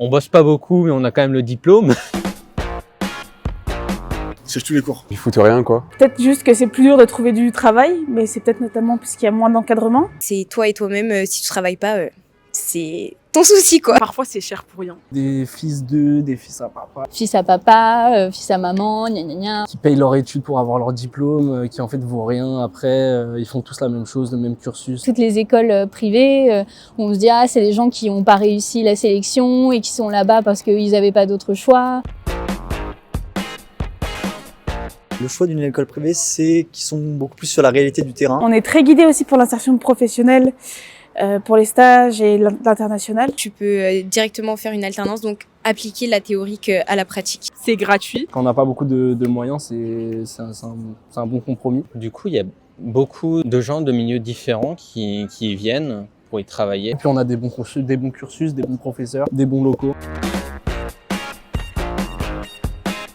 On bosse pas beaucoup, mais on a quand même le diplôme. C'est tous les cours. Ils foutent rien, quoi. Peut-être juste que c'est plus dur de trouver du travail, mais c'est peut-être notamment parce qu'il y a moins d'encadrement. C'est toi et toi-même, si tu travailles pas, c'est ton souci, quoi. Parfois, c'est cher pour rien. Des fils d'eux, des fils à papa. Fils à papa, fils à maman, gna gna gna. Qui payent leur étude pour avoir leur diplôme, qui en fait vaut rien après. Ils font tous la même chose, le même cursus. Toutes les écoles privées, on se dit ah c'est les gens qui n'ont pas réussi la sélection et qui sont là-bas parce qu'ils n'avaient pas d'autre choix. Le choix d'une école privée, c'est qu'ils sont beaucoup plus sur la réalité du terrain. On est très guidé aussi pour l'insertion professionnelle, pour les stages et l'international. Tu peux directement faire une alternance, donc appliquer la théorique à la pratique. C'est gratuit. Quand on n'a pas beaucoup de moyens, c'est un bon compromis. Du coup, il y a beaucoup de gens de milieux différents qui y viennent pour y travailler. Et puis on a des bons cursus, des bons professeurs, des bons locaux.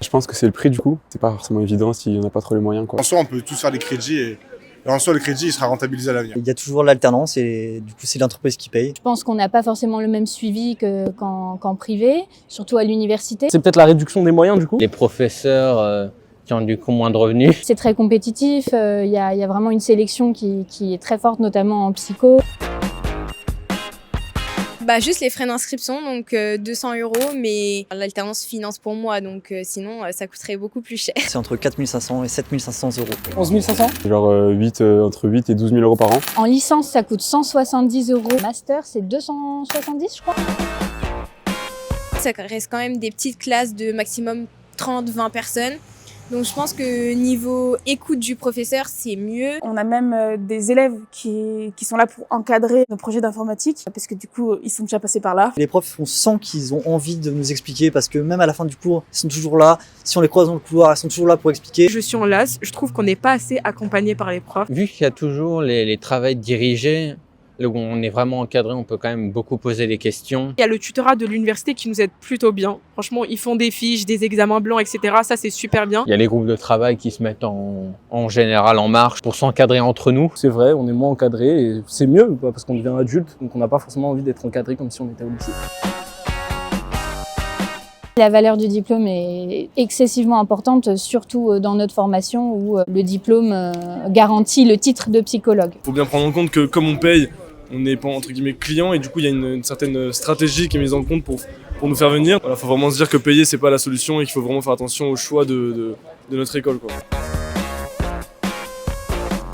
Je pense que c'est le prix du coup. C'est pas forcément évident s'il n'y en a pas trop les moyens, quoi. En soi, on peut tous faire des crédits et en soi, le crédit, il sera rentabilisé à l'avenir. Il y a toujours l'alternance et du coup, c'est l'entreprise qui paye. Je pense qu'on n'a pas forcément le même suivi qu'en privé, surtout à l'université. C'est peut-être la réduction des moyens du coup. Les professeurs qui ont du coup moins de revenus. C'est très compétitif, il y a vraiment une sélection qui est très forte, notamment en psycho. Juste les frais d'inscription, donc 200 €, mais l'alternance finance pour moi, donc sinon ça coûterait beaucoup plus cher. C'est entre 4 500 et 7 500 €. 11 500 Genre entre 8 et 12 000 € par an. En licence, ça coûte 170 €. Master, c'est 270, je crois. Ça reste quand même des petites classes de maximum 30-20 personnes. Donc je pense que niveau écoute du professeur, c'est mieux. On a même des élèves qui sont là pour encadrer nos projets d'informatique, parce que du coup, ils sont déjà passés par là. Les profs, on sent qu'ils ont envie de nous expliquer parce que même à la fin du cours, ils sont toujours là. Si on les croise dans le couloir, ils sont toujours là pour expliquer. Je suis en LAS, je trouve qu'on n'est pas assez accompagné par les profs. Vu qu'il y a toujours les travails dirigés, là où on est vraiment encadré, on peut quand même beaucoup poser des questions. Il y a le tutorat de l'université qui nous aide plutôt bien. Franchement, ils font des fiches, des examens blancs, etc. Ça, c'est super bien. Il y a les groupes de travail qui se mettent en général en marche pour s'encadrer entre nous. C'est vrai, on est moins encadré et c'est mieux parce qu'on devient adulte, donc on n'a pas forcément envie d'être encadré comme si on était au lycée. La valeur du diplôme est excessivement importante, surtout dans notre formation où le diplôme garantit le titre de psychologue. Il faut bien prendre en compte que comme on paye, on n'est pas entre guillemets client et du coup il y a une certaine stratégie qui est mise en compte pour nous faire venir. Voilà, faut vraiment se dire que payer c'est pas la solution et qu'il faut vraiment faire attention au choix de notre école, quoi.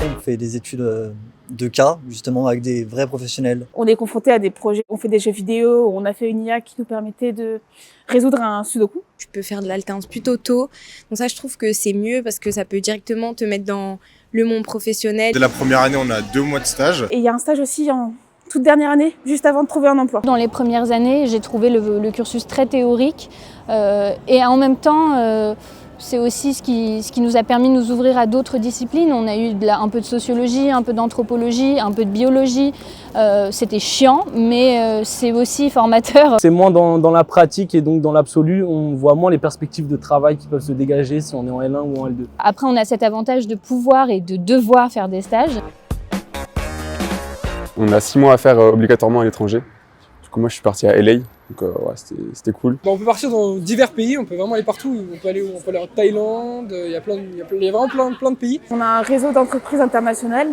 On fait des études de cas, justement, avec des vrais professionnels. On est confronté à des projets, on fait des jeux vidéo, on a fait une IA qui nous permettait de résoudre un sudoku. Tu peux faire de l'alternance plutôt tôt. Donc ça, je trouve que c'est mieux parce que ça peut directement te mettre dans le monde professionnel. Dès la première année, on a 2 mois de stage. Et il y a un stage aussi en toute dernière année, juste avant de trouver un emploi. Dans les premières années, j'ai trouvé le cursus très théorique et en même temps, c'est aussi ce qui nous a permis de nous ouvrir à d'autres disciplines. On a eu un peu de sociologie, un peu d'anthropologie, un peu de biologie. C'était chiant, mais c'est aussi formateur. C'est moins dans la pratique et donc dans l'absolu, on voit moins les perspectives de travail qui peuvent se dégager si on est en L1 ou en L2. Après, on a cet avantage de pouvoir et de devoir faire des stages. On a 6 mois à faire obligatoirement à l'étranger. Du coup, moi, je suis parti à LA, donc ouais, c'était cool. On peut partir dans divers pays, on peut vraiment aller partout. On peut aller en Thaïlande, il y a vraiment plein de pays. On a un réseau d'entreprises internationales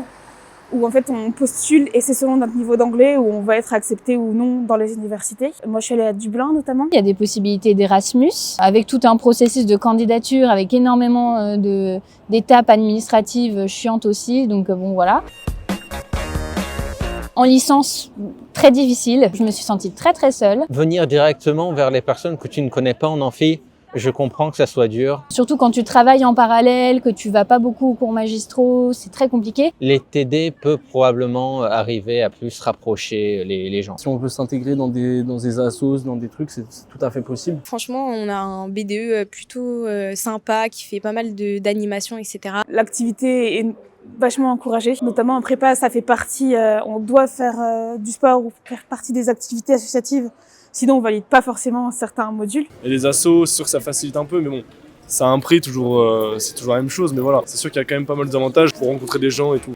où en fait on postule et c'est selon notre niveau d'anglais où on va être accepté ou non dans les universités. Moi, je suis allée à Dublin notamment. Il y a des possibilités d'Erasmus, avec tout un processus de candidature, avec énormément d'étapes administratives chiantes aussi, donc bon voilà. En licence, très difficile. Je me suis sentie très seule. Venir directement vers les personnes que tu ne connais pas en amphi, je comprends que ça soit dur. Surtout quand tu travailles en parallèle, que tu vas pas beaucoup aux cours magistraux, c'est très compliqué. Les TD peut probablement arriver à plus rapprocher les gens. Si on veut s'intégrer dans des assos, dans des trucs, c'est tout à fait possible. Franchement, on a un BDE plutôt sympa qui fait pas mal d'animations, etc. L'activité est vachement encouragée, notamment en prépa, ça fait partie, on doit faire du sport ou faire partie des activités associatives, sinon on valide pas forcément certains modules. Et les assos, c'est sûr que ça facilite un peu, mais bon, ça a un prix toujours, c'est toujours la même chose, mais voilà, c'est sûr qu'il y a quand même pas mal d'avantages pour rencontrer des gens et tout.